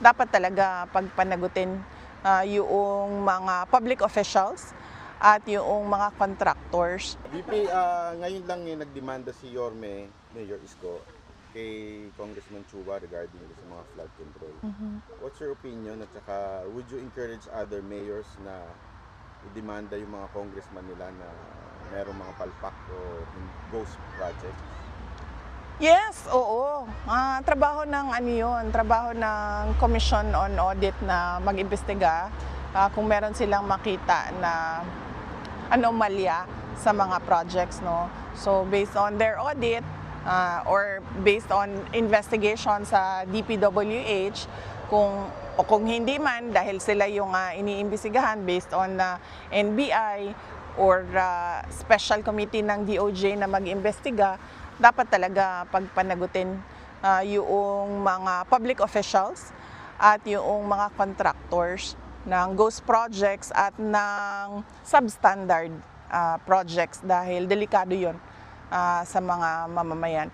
dapat talaga pagpanagutin yung mga public officials at yung mga contractors. VP, ngayon lang nagdemanda si Yorme, Mayor Isko, kay Congressman Chua regarding sa mga flood control. What's your opinion at saka would you encourage other mayors na i-demanda yung mga congressman nila na merong mga palpak o ghost projects? Yes, oo. Trabaho ng trabaho ng Commission on Audit na mag-imbestiga kung meron silang makita na anomalya sa mga projects, no. So based on their audit or based on investigation sa DPWH, kung hindi man dahil sila yung iniimbestigahan based on NBI or special committee ng DOJ na mag-imbestiga, dapat talaga pagpanagutin yung mga public officials at yung mga contractors ng ghost projects at ng substandard projects dahil delikado yon sa mga mamamayan.